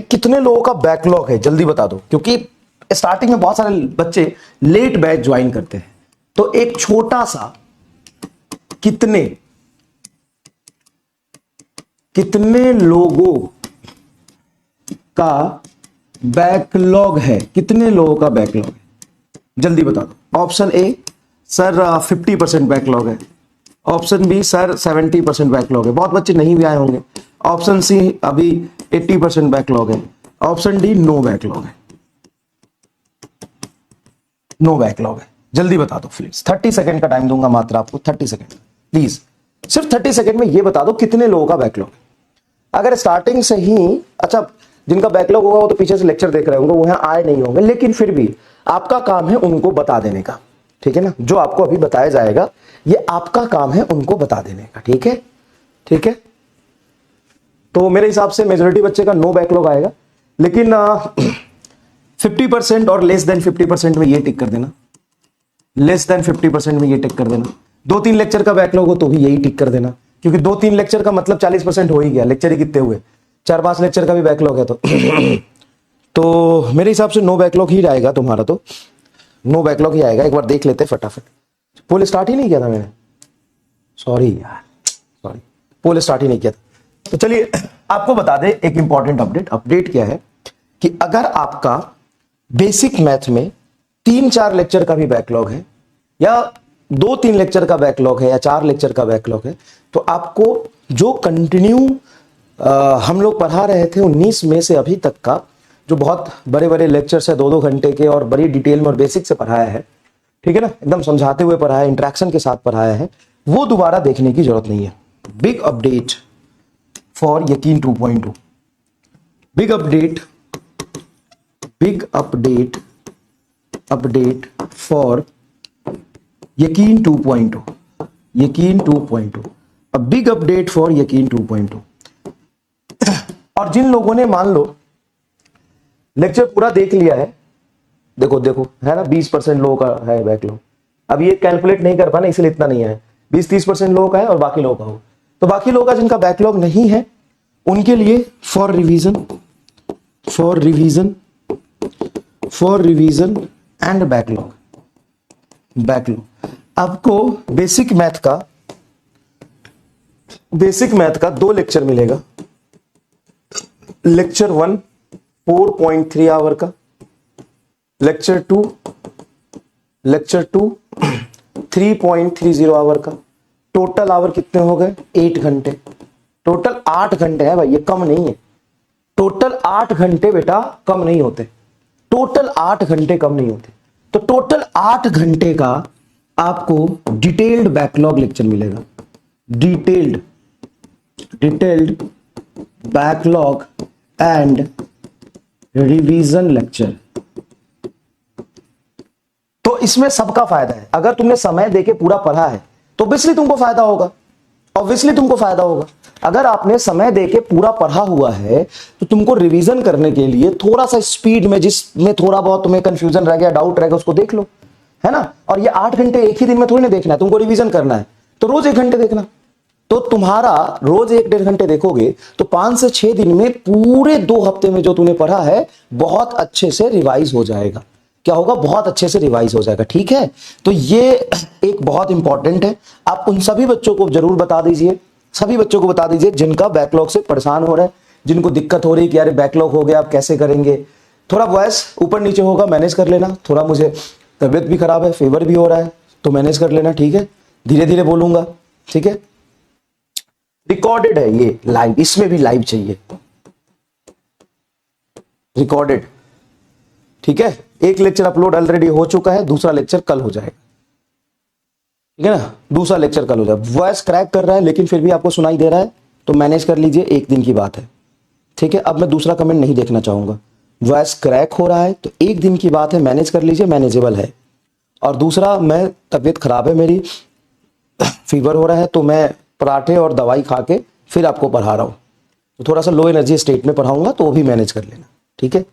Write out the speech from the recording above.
कितने लोगों का बैकलॉग है जल्दी बता दो, क्योंकि स्टार्टिंग में बहुत सारे बच्चे लेट बैच ज्वाइन करते हैं। तो एक छोटा सा कितने लोगों का बैकलॉग है, कितने लोगों का बैकलॉग है जल्दी बता दो। ऑप्शन ए सर 50% बैकलॉग है, ऑप्शन बी सर 70% बैकलॉग है, बहुत बच्चे नहीं भी आए होंगे। ऑप्शन सी अभी 80% बैकलॉग है, ऑप्शन डी नो बैकलॉग है। नो बैकलॉग है, जल्दी बता दो प्लीज। 30 सेकंड का टाइम दूंगा मात्र आपको, 30 सेकंड प्लीज, सिर्फ 30 सेकंड में ये बता दो कितने लोगों का बैकलॉग है। अगर स्टार्टिंग से ही, अच्छा जिनका बैकलॉग होगा वो तो पीछे से लेक्चर देख रहे होंगे, वो यहाँ आए नहीं होंगे, लेकिन फिर भी आपका काम है उनको बता देने का, ठीक है ना। जो आपको अभी बताया जाएगा ये आपका काम है उनको बता देने का, ठीक है, ठीक है। तो मेरे हिसाब से मेजॉरिटी बच्चे का नो बैकलॉग आएगा, लेकिन 50% और लेस देन 50% में ये टिक कर देना, लेस देन 50% में ये टिक कर देना। 2-3 लेक्चर का बैकलॉग हो तो भी यही टिक कर देना, क्योंकि 2-3 लेक्चर का मतलब 40% हो ही गया। लेक्चर ही कितने हुए, 4-5 लेक्चर का भी बैकलॉग है तो मेरे हिसाब से नो बैकलॉग ही आएगा तुम्हारा, तो नो बैकलॉग ही आएगा। एक बार देख लेते हैं फटाफट। पोल स्टार्ट ही नहीं किया था मैंने, सॉरी यार, सॉरी, पोल स्टार्ट ही नहीं किया था। तो चलिए आपको बता दें एक इंपॉर्टेंट अपडेट क्या है कि अगर आपका बेसिक मैथ में 3-4 लेक्चर का भी बैकलॉग है, या 2-3 लेक्चर का बैकलॉग है, या 4 लेक्चर का बैकलॉग है, तो आपको जो कंटिन्यू हम लोग पढ़ा रहे थे 19 मई से अभी तक का, जो बहुत बड़े बड़े लेक्चर्स है 2-2 घंटे के और बड़ी डिटेल में और बेसिक से पढ़ाया है, ठीक है ना, एकदम समझाते हुए पढ़ाया है, इंटरेक्शन के साथ पढ़ाया है, वो दोबारा देखने की जरूरत नहीं है। बिग अपडेट फॉर यकीन 2.2, बिग अपडेट फॉर यकीन 2.2, यकीन 2.2, अ बिग अपडेट फॉर यकीन 2.2। और जिन लोगों ने मान लो लेक्चर पूरा देख लिया है, देखो है ना, 20% लोगों का है बैकलॉग। अब ये कैलकुलेट नहीं कर पाना इसलिए इतना नहीं है, 20-30% लोगों का है और बाकी लोगों का हो। तो बाकी लोगों का जिनका बैकलॉग नहीं है उनके लिए फॉर रिवीजन एंड बैकलॉग। आपको बेसिक मैथ का 2 लेक्चर मिलेगा। लेक्चर 1 4.3 आवर का, लेक्चर 2 3.30 आवर का। टोटल आवर कितने हो गए, 8 घंटे। टोटल 8 घंटे है भाई, ये कम नहीं है। टोटल 8 घंटे बेटा कम नहीं होते, टोटल 8 घंटे कम नहीं होते। तो टोटल 8 घंटे का आपको डिटेल्ड बैकलॉग लेक्चर मिलेगा, detailed backlog and revision lecture. तो इसमें सबका फायदा है। अगर तुमने समय देके पूरा पढ़ा है तो ऑब्वियसली तुमको फायदा होगा, अगर आपने समय देके पूरा पढ़ा हुआ है तो तुमको रिवीजन करने के लिए थोड़ा सा स्पीड में, जिसमें थोड़ा बहुत तुम्हें कंफ्यूजन रह गया, डाउट रह गया, उसको देख लो, है ना। और ये 8 घंटे एक ही दिन में थोड़ी ना देखना है, तुमको रिवीजन करना है तो रोज 1 घंटे देखना। तो तुम्हारा रोज 1-1.5 घंटे देखोगे तो 5 से 6 दिन में पूरे 2 हफ्ते में जो तूने पढ़ा है बहुत अच्छे से रिवाइज हो जाएगा। क्या होगा, बहुत अच्छे से रिवाइज हो जाएगा, ठीक है। तो ये एक बहुत इंपॉर्टेंट है। आप उन सभी बच्चों को जरूर बता दीजिए, जिनका बैकलॉग से परेशान हो रहे हैं, जिनको दिक्कत हो रही है कि यार बैकलॉग हो गया आप कैसे करेंगे। थोड़ा वॉइस ऊपर नीचे होगा, मैनेज कर लेना। थोड़ा मुझे तबीयत भी खराब है, फीवर भी हो रहा है, तो मैनेज कर लेना, ठीक है। धीरे धीरे बोलूंगा, ठीक है। रिकॉर्डेड है ये लाइव, इसमें भी लाइव चाहिए, रिकॉर्डेड, ठीक है। एक लेक्चर अपलोड ऑलरेडी हो चुका है, दूसरा लेक्चर कल हो जाएगा, ठीक है ना। दूसरा लेक्चर कल हो जाएगा। वॉइस क्रैक कर रहा है लेकिन फिर भी आपको सुनाई दे रहा है तो मैनेज कर लीजिए, 1 दिन की बात है, ठीक है। अब मैं दूसरा कमेंट नहीं देखना चाहूंगा। वॉइस क्रैक हो रहा है तो 1 दिन की बात है, मैनेज कर लीजिए, मैनेजेबल है। और दूसरा, मैं तबीयत खराब है मेरी, फीवर हो रहा है, तो मैं पराठे और दवाई खा के फिर आपको पढ़ा रहा हूं, तो थोड़ा सा लो एनर्जी स्टेट में पढ़ाऊंगा, तो वो भी मैनेज कर लेना, ठीक है।